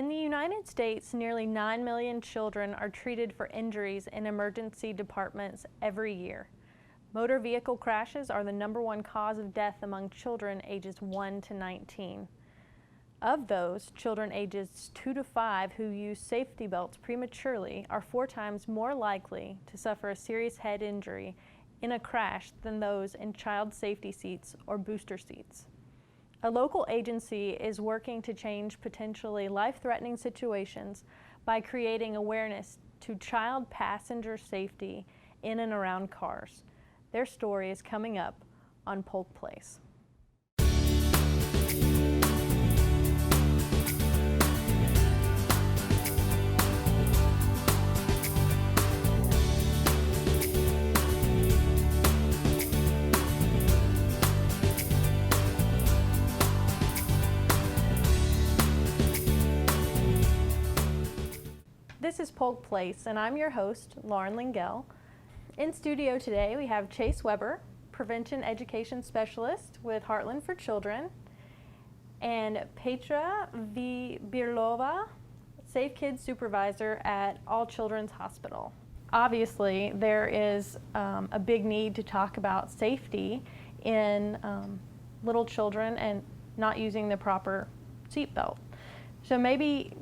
In the United States, nearly 9 million children are treated for injuries in emergency departments every year. Motor vehicle crashes are the #1 cause of death among children ages 1 to 19. Of those, children ages 2 to 5 who use safety belts prematurely are 4 times more likely to suffer a serious head injury in a crash than those in child safety seats or booster seats. A local agency is working to change potentially life-threatening situations by creating awareness to child passenger safety in and around cars. Their story is coming up on Polk Place. This is Polk Place, and I'm your host, Lauren Lingell. In studio today, we have Chase Weber, Prevention Education Specialist with Heartland for Children, and Petra Birlova, Safe Kids Supervisor at All Children's Hospital. Obviously, there is a big need to talk about safety in little children and not using the proper seatbelt. So maybe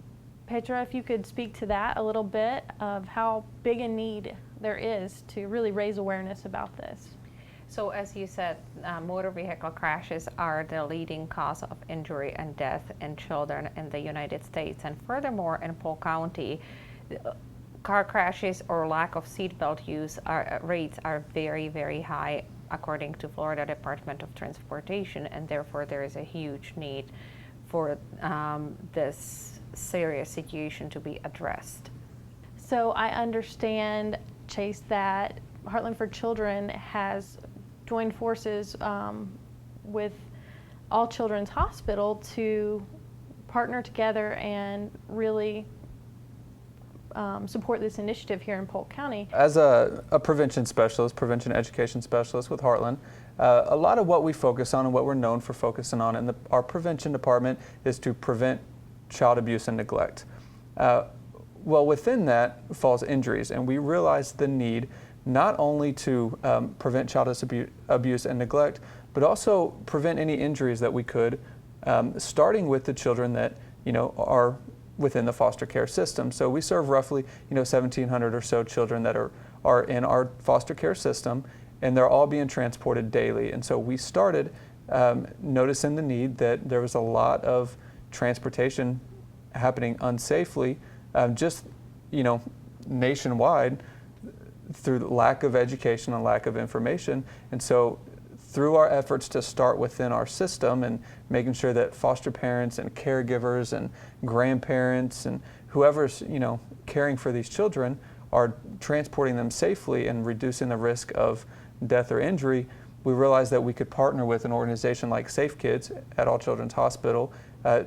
Petra, if you could speak to that a little bit of how big a need there is to really raise awareness about this. So as you said, motor vehicle crashes are the leading cause of injury and death in children in the United States. And furthermore, in Polk County, car crashes or lack of seatbelt use rates are very, very high according to Florida Department of Transportation, and therefore there is a huge need for this serious situation to be addressed. So I understand, Chase, that Heartland for Children has joined forces with All Children's Hospital to partner together and really support this initiative here in Polk County. As a prevention specialist, prevention education specialist with Heartland, a lot of what we focus on and what we're known for focusing on in our prevention department is to prevent child abuse and neglect. Well, within that falls injuries, and we realize the need not only to prevent child abuse and neglect, but also prevent any injuries that we could, starting with the children that are within the foster care system. So we serve roughly 1,700 or so children that are in our foster care system, and they're all being transported daily. And so we started noticing the need that there was a lot of transportation happening unsafely, just nationwide, through the lack of education and lack of information. And so through our efforts to start within our system and making sure that foster parents and caregivers and grandparents and whoever's caring for these children are transporting them safely and reducing the risk of death or injury, we realized that we could partner with an organization like Safe Kids at All Children's Hospital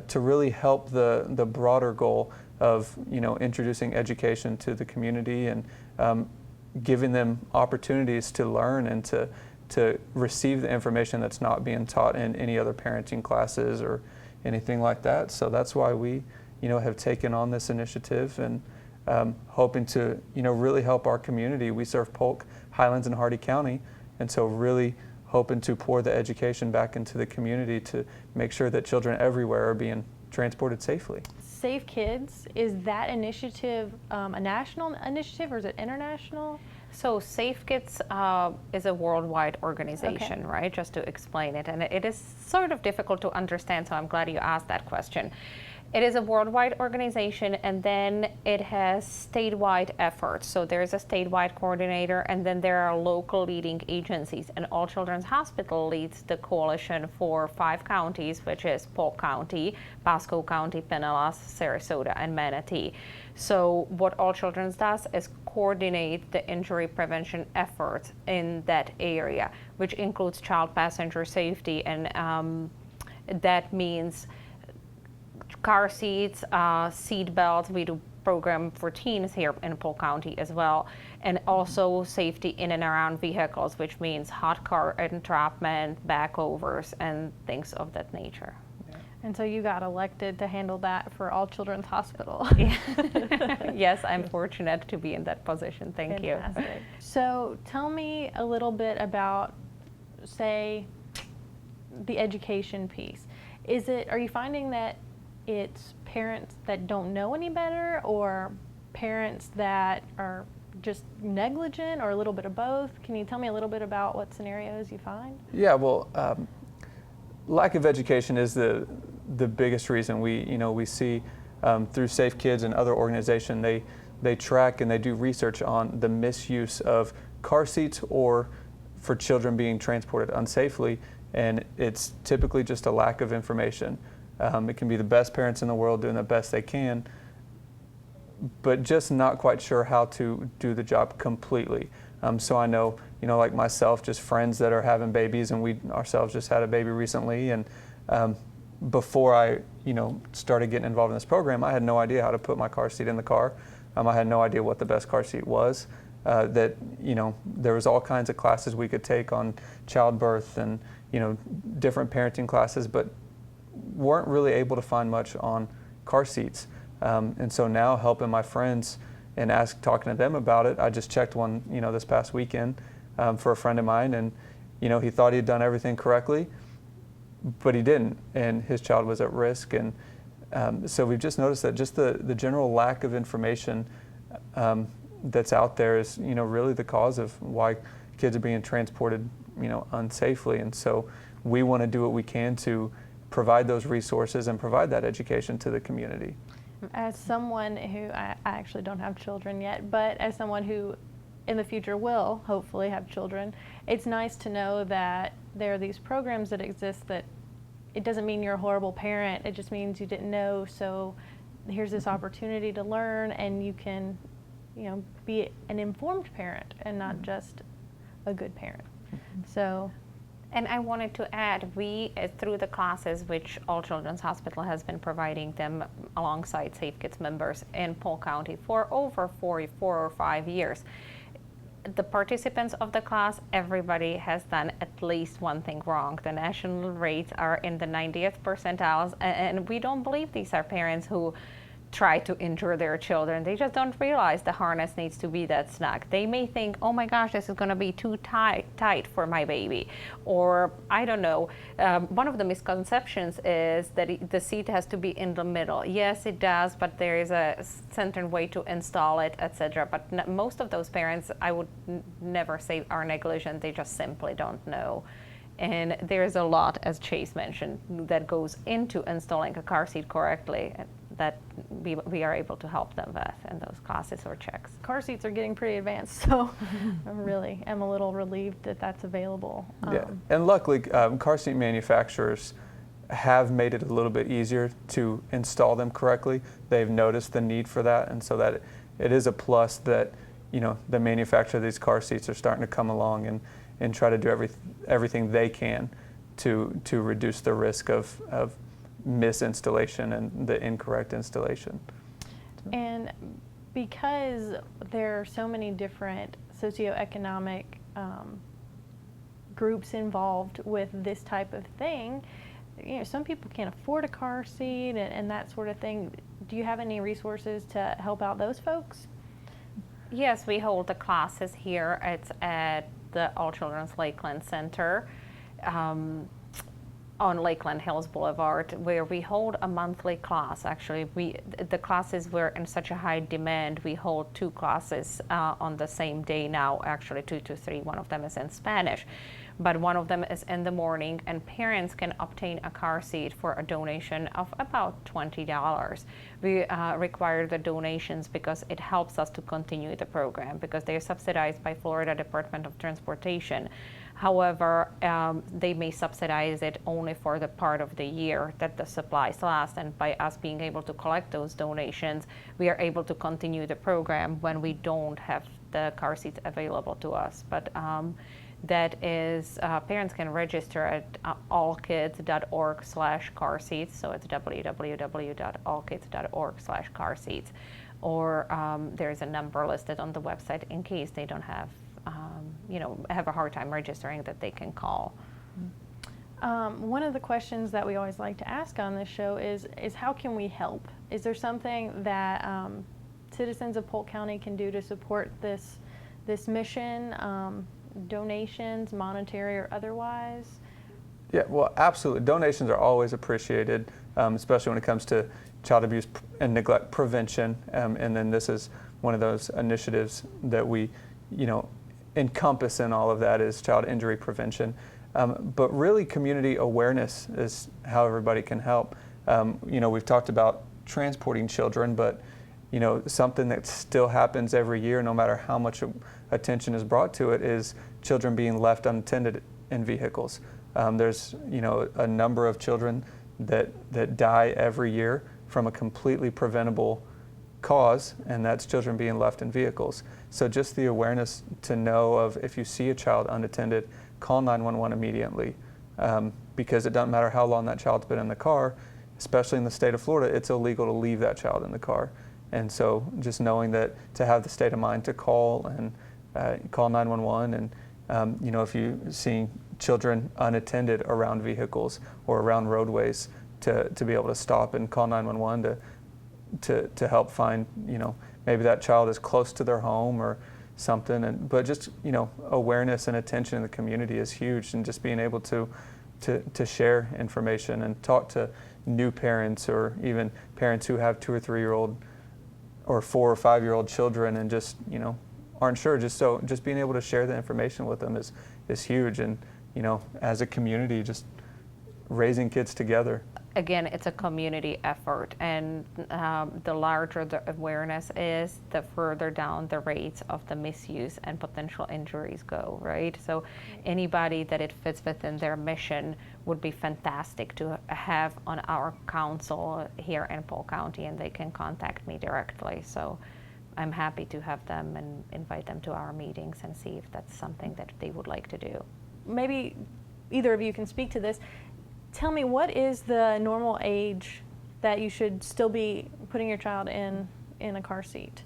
to really help the broader goal of introducing education to the community and giving them opportunities to learn and to receive the information that's not being taught in any other parenting classes or anything like that. So that's why we have taken on this initiative and hoping to really help our community. We serve Polk, Highlands, and Hardy County, and so really hoping to pour the education back into the community to make sure that children everywhere are being transported safely. Safe Kids, is that initiative a national initiative or is it international? So Safe Kids is a worldwide organization, Okay. right? Just to explain it. And it is sort of difficult to understand, so I'm glad you asked that question. It is a worldwide organization, and then it has statewide efforts. So there's a statewide coordinator, and then there are local leading agencies. And All Children's Hospital leads the coalition for 5 counties, which is Polk County, Pasco County, Pinellas, Sarasota, and Manatee. So what All Children's does is coordinate the injury prevention efforts in that area, which includes child passenger safety, and that means car seats, seat belts. We do program for teens here in Polk County as well, and also safety in and around vehicles, which means hot car entrapment, backovers, and things of that nature. And so you got elected to handle that for All Children's Hospital. Yes, I'm fortunate to be in that position. Thank you. Fantastic. So tell me a little bit about, say, the education piece. Are you finding that it's parents that don't know any better, or parents that are just negligent, or a little bit of both? Can you tell me a little bit about what scenarios you find? Yeah, well, lack of education is the biggest reason we see through Safe Kids and other organizations. They track and they do research on the misuse of car seats or for children being transported unsafely, and it's typically just a lack of information. It can be the best parents in the world doing the best they can, but just not quite sure how to do the job completely. So I know, like myself, just friends that are having babies, and we ourselves just had a baby recently, and before I, started getting involved in this program, I had no idea how to put my car seat in the car. I had no idea what the best car seat was. There was all kinds of classes we could take on childbirth and, different parenting classes, but weren't really able to find much on car seats. And so now helping my friends and talking to them about it, I just checked one, this past weekend for a friend of mine, and, he thought he'd done everything correctly, but he didn't, and his child was at risk. And so we've just noticed that just the general lack of information that's out there is, really the cause of why kids are being transported, unsafely. And so we want to do what we can to provide those resources and provide that education to the community. As someone who, I actually don't have children yet, but as someone who in the future will hopefully have children, it's nice to know that there are these programs that exist that it doesn't mean you're a horrible parent, it just means you didn't know, so here's this opportunity to learn, and you can, be an informed parent and not just a good parent. So. And I wanted to add, we, through the classes which All Children's Hospital has been providing them alongside Safe Kids members in Polk County for over 4 or 5 years, the participants of the class, everybody has done at least one thing wrong. The national rates are in the 90th percentiles, and we don't believe these are parents who try to injure their children. They just don't realize the harness needs to be that snug. They may think, oh my gosh, this is going to be too tight for my baby. Or, I don't know, one of the misconceptions is that the seat has to be in the middle. Yes, it does, but there is a certain way to install it, etc. But most of those parents, I would never say are negligent. They just simply don't know. And there's a lot, as Chase mentioned, that goes into installing a car seat correctly that we are able to help them with in those classes or checks. Car seats are getting pretty advanced, so I am a little relieved that that's available. Yeah, and luckily car seat manufacturers have made it a little bit easier to install them correctly. They've noticed the need for that, and so that it is a plus that the manufacturer of these car seats are starting to come along and try to do everything they can to reduce the risk of misinstallation and the incorrect installation. And because there are so many different socioeconomic groups involved with this type of thing, some people can't afford a car seat and that sort of thing. Do you have any resources to help out those folks? Yes, we hold the classes here. It's at the All Children's Lakeland Center on Lakeland Hills Boulevard, where we hold a monthly class. Actually, the classes were in such a high demand, we hold 2 classes on the same day now, actually 2 to 3. One of them is in Spanish, but one of them is in the morning, and parents can obtain a car seat for a donation of about $20. We require the donations because it helps us to continue the program, because they're subsidized by Florida Department of Transportation. However, they may subsidize it only for the part of the year that the supplies last, and by us being able to collect those donations, we are able to continue the program when we don't have the car seats available to us. But that is, parents can register at allkids.org/car seats, so it's www.allkids.org/car seats, or there's a number listed on the website in case they don't have have a hard time registering, that they can call. One of the questions that we always like to ask on this show is how can we help? Is there something that citizens of Polk County can do to support this mission, donations, monetary or otherwise? Yeah, well, absolutely. Donations are always appreciated, especially when it comes to child abuse and neglect prevention. And then this is one of those initiatives that we, encompass in all of that is child injury prevention. But really, community awareness is how everybody can help. We've talked about transporting children, but something that still happens every year, no matter how much attention is brought to it, is children being left unattended in vehicles. There's a number of children that die every year from a completely preventable cause, and that's children being left in vehicles. So just the awareness to know of, if you see a child unattended, call 911 immediately, because it doesn't matter how long that child's been in the car, especially in the state of Florida, it's illegal to leave that child in the car. And so just knowing that, to have the state of mind to call and call 911, and if you see children unattended around vehicles or around roadways, to be able to stop and call 911 to help find, maybe that child is close to their home or something. But just, awareness and attention in the community is huge, and just being able to share information and talk to new parents, or even parents who have 2 or 3 year old or 4 or 5 year old children and just, aren't sure. Just being able to share the information with them is huge. And, as a community, just raising kids together. Again, it's a community effort, and the larger the awareness is, the further down the rates of the misuse and potential injuries go, right? So anybody that it fits within their mission would be fantastic to have on our council here in Polk County, and they can contact me directly. So I'm happy to have them and invite them to our meetings and see if that's something that they would like to do. Maybe either of you can speak to this. Tell me, what is the normal age that you should still be putting your child in a car seat?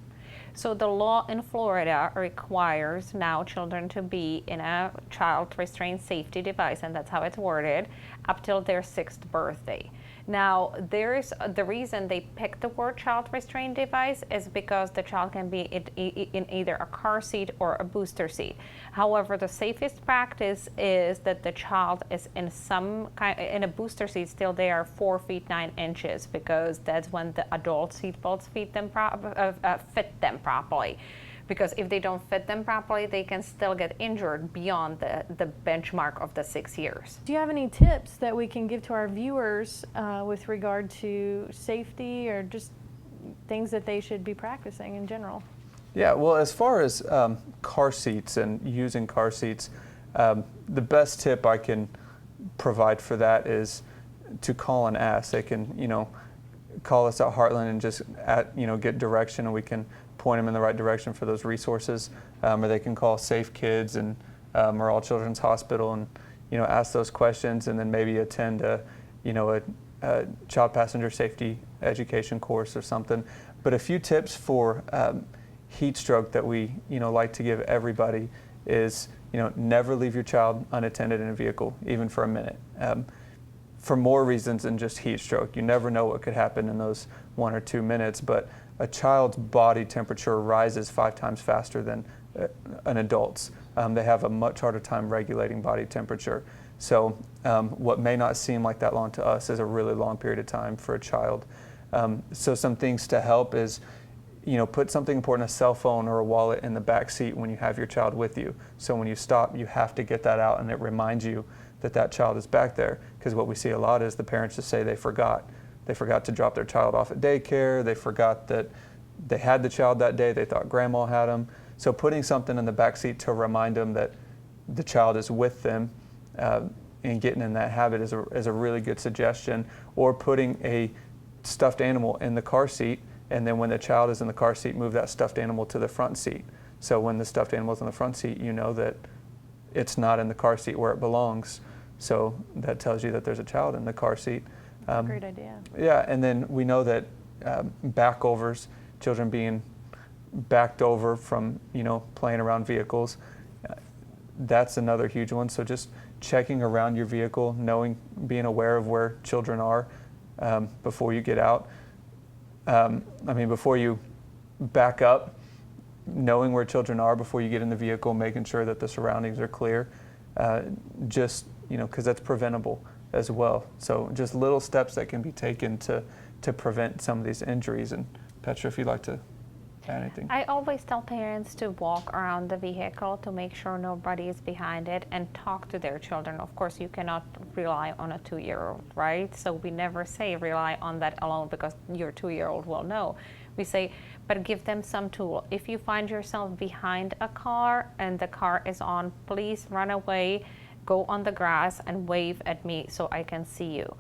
So the law in Florida requires now children to be in a child restraint safety device, and that's how it's worded, up till their 6th birthday. Now, there's the reason they picked the word child restraint device is because the child can be in either a car seat or a booster seat. However, the safest practice is that the child is in in a booster seat. Still, they are 4 feet 9 inches, because that's when the adult seat belts fit them properly. Because if they don't fit them properly, they can still get injured beyond the benchmark of the 6 years. Do you have any tips that we can give to our viewers with regard to safety, or just things that they should be practicing in general? Yeah, well, as far as car seats and using car seats, the best tip I can provide for that is to call and ask. They can, call us at Heartland and just get direction, and we can point them in the right direction for those resources. Or they can call Safe Kids and or All Children's Hospital and ask those questions, and then maybe attend a child passenger safety education course or something. But a few tips for heat stroke that we like to give everybody is never leave your child unattended in a vehicle, even for a minute. For more reasons than just heat stroke. You never know what could happen in those 1 or 2 minutes, but a child's body temperature rises 5 times faster than an adult's. They have a much harder time regulating body temperature. So what may not seem like that long to us is a really long period of time for a child. So some things to help is, put something important, a cell phone or a wallet, in the back seat when you have your child with you. So when you stop, you have to get that out, and it reminds you that child is back there. Because what we see a lot is the parents just say they forgot. They forgot to drop their child off at daycare. They forgot that they had the child that day. They thought grandma had them. So putting something in the back seat to remind them that the child is with them, and getting in that habit is a really good suggestion. Or putting a stuffed animal in the car seat, and then when the child is in the car seat, move that stuffed animal to the front seat. So when the stuffed animal is in the front seat, you know that it's not in the car seat where it belongs. So that tells you that there's a child in the car seat. Great idea. Yeah, and then we know that backovers, children being backed over from playing around vehicles, that's another huge one. So just checking around your vehicle, being aware of where children are before you get out. Before you back up, knowing where children are before you get in the vehicle, making sure that the surroundings are clear, because that's preventable as well. So just little steps that can be taken to prevent some of these injuries. And Petra, if you'd like to add anything. I always tell parents to walk around the vehicle to make sure nobody is behind it and talk to their children. Of course, you cannot rely on a 2-year-old, right? So we never say rely on that alone because your 2-year-old will know. We say, but give them some tool. If you find yourself behind a car and the car is on, please run away, go on the grass and wave at me so I can see you.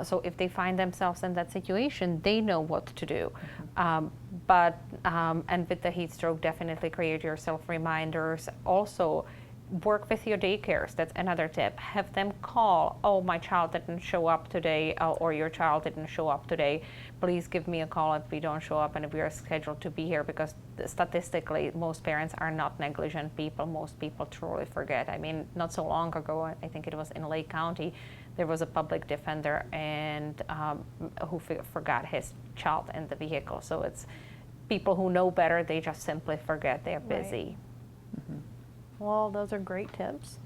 So if they find themselves in that situation, they know what to do. And with the heat stroke, definitely create yourself reminders. Also, work with your daycares. That's another tip. Have them call, oh, my child didn't show up today, or your child didn't show up today. Please give me a call if we don't show up and if we are scheduled to be here, because statistically, most parents are not negligent people. Most people truly forget. I mean, not so long ago, I think it was in Lake County, there was a public defender and who forgot his child in the vehicle. So it's people who know better, they just simply forget, they're busy. Right. Mm-hmm. Well, those are great tips.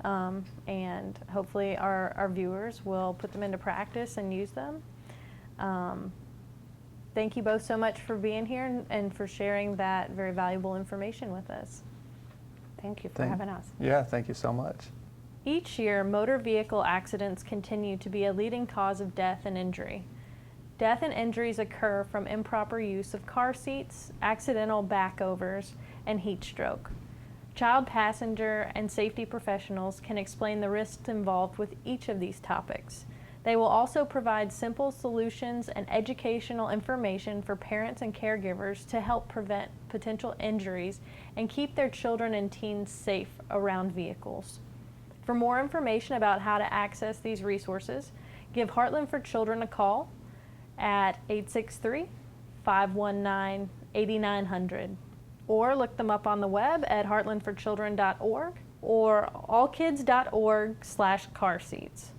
And hopefully our viewers will put them into practice and use them. Thank you both so much for being here and for sharing that very valuable information with us. Thank you for having us. Yeah, thank you so much. Each year, motor vehicle accidents continue to be a leading cause of death and injury. Death and injuries occur from improper use of car seats, accidental backovers, and heat stroke. Child passenger and safety professionals can explain the risks involved with each of these topics. They will also provide simple solutions and educational information for parents and caregivers to help prevent potential injuries and keep their children and teens safe around vehicles. For more information about how to access these resources, give Heartland for Children a call at 863-519-8900 or look them up on the web at heartlandforchildren.org or allkids.org/carseats.